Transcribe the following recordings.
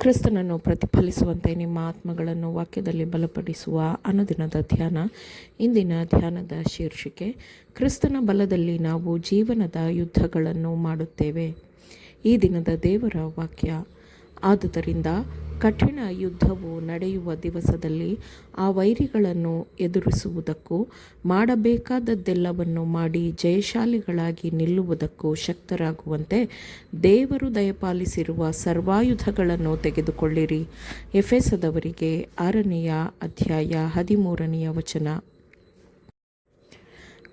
ಕ್ರಿಸ್ತನನ್ನು ಪ್ರತಿಫಲಿಸುವಂತೆ ನಿಮ್ಮ ಆತ್ಮಗಳನ್ನು ವಾಕ್ಯದಲ್ಲಿ ಬಲಪಡಿಸುವ ಅನುದಿನದ ಧ್ಯಾನ. ಇಂದಿನ ಧ್ಯಾನದ ಶೀರ್ಷಿಕೆ, ಕ್ರಿಸ್ತನ ಬಲದಲ್ಲಿ ನಾವು ಜೀವನದ ಯುದ್ಧಗಳನ್ನು ಮಾಡುತ್ತೇವೆ. ಈ ದಿನದ ದೇವರ ವಾಕ್ಯ, ಆದುದರಿಂದ ಕಠಿಣ ಯುದ್ಧವು ನಡೆಯುವ ದಿವಸದಲ್ಲಿ ಆ ವೈರಿಗಳನ್ನು ಎದುರಿಸುವುದಕ್ಕೂ ಮಾಡಬೇಕಾದದ್ದೆಲ್ಲವನ್ನು ಮಾಡಿ ಜಯಶಾಲಿಗಳಾಗಿ ನಿಲ್ಲುವುದಕ್ಕೂ ಶಕ್ತರಾಗುವಂತೆ ದೇವರು ದಯಪಾಲಿಸಿರುವ ಸರ್ವಾಯುಧಗಳನ್ನು ತೆಗೆದುಕೊಳ್ಳಿರಿ. ಎಫೆಸದವರಿಗೆ 6ನೇ ಅಧ್ಯಾಯ 13ನೇ ವಚನ.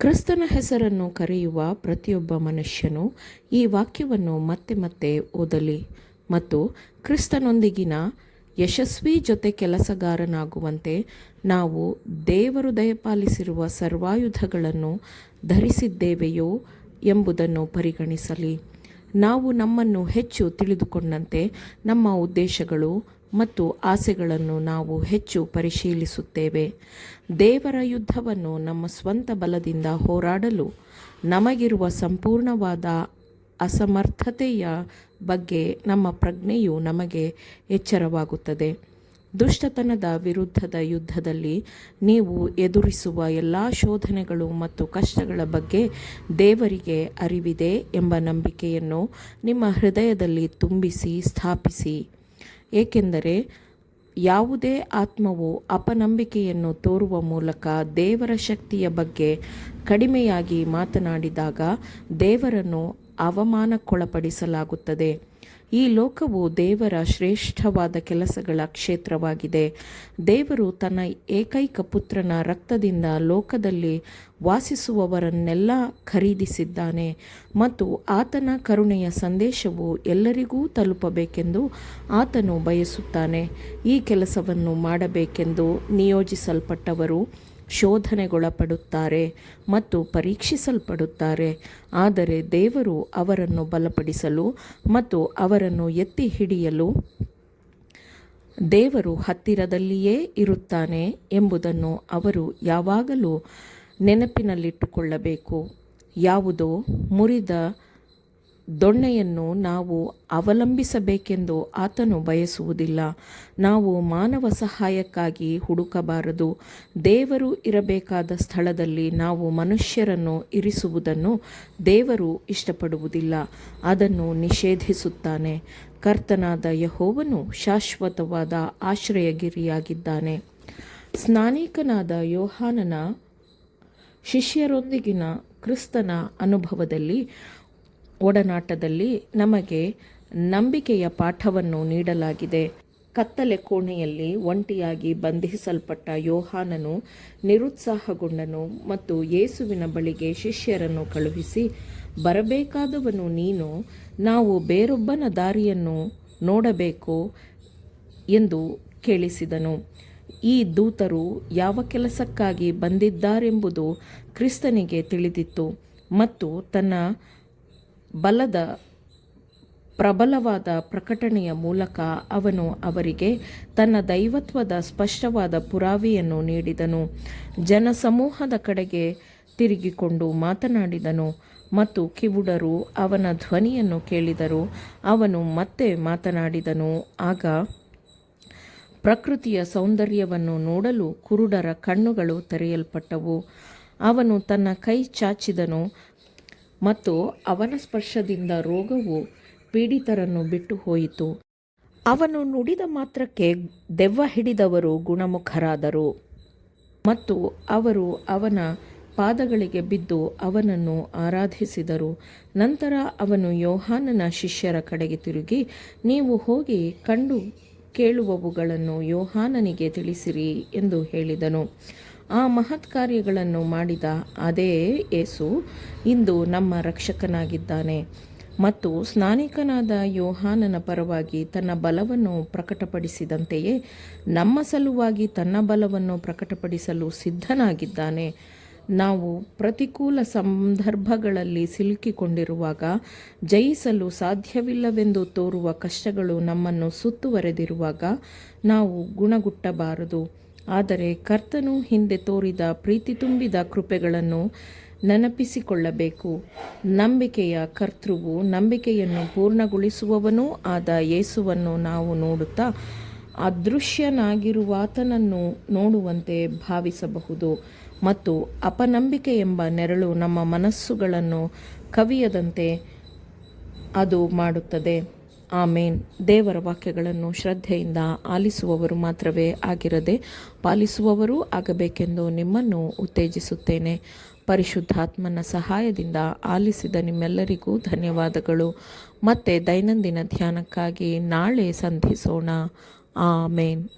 ಕ್ರಿಸ್ತನ ಹೆಸರನ್ನು ಕರೆಯುವ ಪ್ರತಿಯೊಬ್ಬ ಮನುಷ್ಯನು ಈ ವಾಕ್ಯವನ್ನು ಮತ್ತೆ ಮತ್ತೆ ಓದಲಿ ಮತ್ತು ಕ್ರಿಸ್ತನೊಂದಿಗಿನ ಯಶಸ್ವಿ ಜೊತೆ ಕೆಲಸಗಾರನಾಗುವಂತೆ ನಾವು ದೇವರು ದಯಪಾಲಿಸಿರುವ ಸರ್ವಾಯುಧಗಳನ್ನು ಧರಿಸಿದ್ದೇವೆಯೋ ಎಂಬುದನ್ನು ಪರಿಗಣಿಸಲಿ. ನಾವು ನಮ್ಮನ್ನು ಹೆಚ್ಚು ತಿಳಿದುಕೊಂಡಂತೆ ನಮ್ಮ ಉದ್ದೇಶಗಳು ಮತ್ತು ಆಸೆಗಳನ್ನು ನಾವು ಹೆಚ್ಚು ಪರಿಶೀಲಿಸುತ್ತೇವೆ. ದೇವರ ಯುದ್ಧವನ್ನು ನಮ್ಮ ಸ್ವಂತ ಬಲದಿಂದ ಹೋರಾಡಲು ನಮಗಿರುವ ಸಂಪೂರ್ಣವಾದ ಅಸಮರ್ಥತೆಯ ಬಗ್ಗೆ ನಮ್ಮ ಪ್ರಜ್ಞೆಯು ನಮಗೆ ಎಚ್ಚರವಾಗುತ್ತದೆ. ದುಷ್ಟತನದ ವಿರುದ್ಧದ ಯುದ್ಧದಲ್ಲಿ ನೀವು ಎದುರಿಸುವ ಎಲ್ಲ ಶೋಧನೆಗಳು ಮತ್ತು ಕಷ್ಟಗಳ ಬಗ್ಗೆ ದೇವರಿಗೆ ಅರಿವಿದೆ ಎಂಬ ನಂಬಿಕೆಯನ್ನು ನಿಮ್ಮ ಹೃದಯದಲ್ಲಿ ತುಂಬಿಸಿ ಸ್ಥಾಪಿಸಿ. ಏಕೆಂದರೆ ಯಾವುದೇ ಆತ್ಮವು ಅಪನಂಬಿಕೆಯನ್ನು ತೋರುವ ಮೂಲಕ ದೇವರ ಶಕ್ತಿಯ ಬಗ್ಗೆ ಕಡಿಮೆಯಾಗಿ ಮಾತನಾಡಿದಾಗ ದೇವರನ್ನು ಅವಮಾನಕ್ಕೊಳಪಡಿಸಲಾಗುತ್ತದೆ. ಈ ಲೋಕವು ದೇವರ ಶ್ರೇಷ್ಠವಾದ ಕೆಲಸಗಳ ಕ್ಷೇತ್ರವಾಗಿದೆ. ದೇವರು ತನ್ನ ಏಕೈಕ ಪುತ್ರನ ರಕ್ತದಿಂದ ಲೋಕದಲ್ಲಿ ವಾಸಿಸುವವರನ್ನೆಲ್ಲ ಖರೀದಿಸಿದ್ದಾನೆ ಮತ್ತು ಆತನ ಕರುಣೆಯ ಸಂದೇಶವು ಎಲ್ಲರಿಗೂ ತಲುಪಬೇಕೆಂದು ಆತನು ಬಯಸುತ್ತಾನೆ. ಈ ಕೆಲಸವನ್ನು ಮಾಡಬೇಕೆಂದು ನಿಯೋಜಿಸಲ್ಪಟ್ಟವರು ಶೋಧನೆಗೊಳಪಡುತ್ತಾರೆ ಮತ್ತು ಪರೀಕ್ಷಿಸಲ್ಪಡುತ್ತಾರೆ. ಆದರೆ ದೇವರು ಅವರನ್ನು ಬಲಪಡಿಸಲು ಮತ್ತು ಅವರನ್ನು ಎತ್ತಿ ಹಿಡಿಯಲು ದೇವರು ಹತ್ತಿರದಲ್ಲಿಯೇ ಇರುತ್ತಾನೆ ಎಂಬುದನ್ನು ಅವರು ಯಾವಾಗಲೂ ನೆನಪಿನಲ್ಲಿಟ್ಟುಕೊಳ್ಳಬೇಕು. ಯಾವುದೋ ಮುರಿದ ದೊಣ್ಣೆಯನ್ನು ನಾವು ಅವಲಂಬಿಸಬೇಕೆಂದು ಆತನು ಬಯಸುವುದಿಲ್ಲ. ನಾವು ಮಾನವ ಸಹಾಯಕ್ಕಾಗಿ ಹುಡುಕಬಾರದು. ದೇವರು ಇರಬೇಕಾದ ಸ್ಥಳದಲ್ಲಿ ನಾವು ಮನುಷ್ಯರನ್ನು ಇರಿಸುವುದನ್ನು ದೇವರು ಇಷ್ಟಪಡುವುದಿಲ್ಲ, ಅದನ್ನು ನಿಷೇಧಿಸುತ್ತಾನೆ. ಕರ್ತನಾದ ಯೆಹೋವನು ಶಾಶ್ವತವಾದ ಆಶ್ರಯಗಿರಿಯಾಗಿದ್ದಾನೆ. ಸ್ನಾನಿಕನಾದ ಯೋಹಾನನ ಶಿಷ್ಯರೊಂದಿಗಿನ ಕ್ರಿಸ್ತನ ಅನುಭವದಲ್ಲಿ ಒಡನಾಟದಲ್ಲಿ ನಮಗೆ ನಂಬಿಕೆಯ ಪಾಠವನ್ನು ನೀಡಲಾಗಿದೆ. ಕತ್ತಲೆ ಕೋಣೆಯಲ್ಲಿ ಒಂಟಿಯಾಗಿ ಬಂಧಿಸಲ್ಪಟ್ಟ ಯೋಹಾನನು ನಿರುತ್ಸಾಹಗೊಂಡನು ಮತ್ತು ಯೇಸುವಿನ ಬಳಿಗೆ ಶಿಷ್ಯರನ್ನು ಕಳುಹಿಸಿ, ಬರಬೇಕಾದವನು ನೀನು, ನಾವು ಬೇರೊಬ್ಬನ ದಾರಿಯನ್ನು ನೋಡಬೇಕು ಎಂದು ಕೇಳಿಸಿದನು. ಈ ದೂತರು ಯಾವ ಕೆಲಸಕ್ಕಾಗಿ ಬಂದಿದ್ದಾರೆಂಬುದು ಕ್ರಿಸ್ತನಿಗೆ ತಿಳಿದಿತ್ತು ಮತ್ತು ತನ್ನ ಬಲದ ಪ್ರಬಲವಾದ ಪ್ರಕಟಣೆಯ ಮೂಲಕ ಅವನು ಅವರಿಗೆ ತನ್ನ ದೈವತ್ವದ ಸ್ಪಷ್ಟವಾದ ಪುರಾವೆಯನ್ನು ನೀಡಿದನು. ಜನಸಮೂಹದ ಕಡೆಗೆ ತಿರುಗಿಕೊಂಡು ಮಾತನಾಡಿದನು ಮತ್ತು ಕಿವುಡರು ಅವನ ಧ್ವನಿಯನ್ನು ಕೇಳಿದರು. ಅವನು ಮತ್ತೆ ಮಾತನಾಡಿದನು. ಆಗ ಪ್ರಕೃತಿಯ ಸೌಂದರ್ಯವನ್ನು ನೋಡಲು ಕುರುಡರ ಕಣ್ಣುಗಳು ತೆರೆಯಲ್ಪಟ್ಟವು. ಅವನು ತನ್ನ ಕೈ ಚಾಚಿದನು ಮತ್ತು ಅವನ ಸ್ಪರ್ಶದಿಂದ ರೋಗವು ಪೀಡಿತರನ್ನು ಬಿಟ್ಟು ಹೋಯಿತು. ಅವನು ನುಡಿದ ಮಾತ್ರಕ್ಕೆ ದೆವ್ವ ಹಿಡಿದವರು ಗುಣಮುಖರಾದರು ಮತ್ತು ಅವರು ಅವನ ಪಾದಗಳಿಗೆ ಬಿದ್ದು ಅವನನ್ನು ಆರಾಧಿಸಿದರು. ನಂತರ ಅವನು ಯೋಹಾನನ ಶಿಷ್ಯರ ಕಡೆಗೆ ತಿರುಗಿ, ನೀವು ಹೋಗಿ ಕಂಡು ಕೇಳುವವುಗಳನ್ನು ಯೋಹಾನನಿಗೆ ತಿಳಿಸಿರಿ ಎಂದು ಹೇಳಿದನು. ಆ ಮಹತ್ ಕಾರ್ಯಗಳನ್ನು ಮಾಡಿದ ಅದೇ ಯೇಸು ಇಂದು ನಮ್ಮ ರಕ್ಷಕನಾಗಿದ್ದಾನೆ ಮತ್ತು ಸ್ನಾನಿಕನಾದ ಯೋಹಾನನ ಪರವಾಗಿ ತನ್ನ ಬಲವನ್ನು ಪ್ರಕಟಪಡಿಸಿದಂತೆಯೇ ನಮ್ಮ ಸಲುವಾಗಿ ತನ್ನ ಬಲವನ್ನು ಪ್ರಕಟಪಡಿಸಲು ಸಿದ್ಧನಾಗಿದ್ದಾನೆ. ನಾವು ಪ್ರತಿಕೂಲ ಸಂದರ್ಭಗಳಲ್ಲಿ ಸಿಲುಕಿಕೊಂಡಿರುವಾಗ ಜಯಿಸಲು ಸಾಧ್ಯವಿಲ್ಲವೆಂದು ತೋರುವ ಕಷ್ಟಗಳು ನಮ್ಮನ್ನು ಸುತ್ತುವರೆದಿರುವಾಗ ನಾವು ಗುಣಗುಟ್ಟಬಾರದು. ಆದರೆ ಕರ್ತನು ಹಿಂದೆ ತೋರಿದ ಪ್ರೀತಿ ತುಂಬಿದ ಕೃಪೆಗಳನ್ನು ನೆನಪಿಸಿಕೊಳ್ಳಬೇಕು. ನಂಬಿಕೆಯ ಕರ್ತೃವು, ನಂಬಿಕೆಯನ್ನು ಪೂರ್ಣಗೊಳಿಸುವವನೂ ಆದ ಯೇಸುವನ್ನು ನಾವು ನೋಡುತ್ತಾ ಅದೃಶ್ಯನಾಗಿರುವಾತನನ್ನು ನೋಡುವಂತೆ ಭಾವಿಸಬಹುದು ಮತ್ತು ಅಪನಂಬಿಕೆ ಎಂಬ ನೆರಳು ನಮ್ಮ ಮನಸ್ಸುಗಳನ್ನು ಕವಿಯದಂತೆ ಅದು ಮಾಡುತ್ತದೆ. ಆಮೇನ್. ದೇವರ ವಾಕ್ಯಗಳನ್ನು ಶ್ರದ್ಧೆಯಿಂದ ಆಲಿಸುವವರು ಮಾತ್ರವೇ ಆಗಿರದೆ ಪಾಲಿಸುವವರೂ ಆಗಬೇಕೆಂದು ನಿಮ್ಮನ್ನು ಉತ್ತೇಜಿಸುತ್ತೇನೆ. ಪರಿಶುದ್ಧಾತ್ಮನ ಸಹಾಯದಿಂದ ಆಲಿಸಿದ ನಿಮ್ಮೆಲ್ಲರಿಗೂ ಧನ್ಯವಾದಗಳು. ಮತ್ತೆ ದೈನಂದಿನ ಧ್ಯಾನಕ್ಕಾಗಿ ನಾಳೆ ಸಂಧಿಸೋಣ. ಆಮೇನ್.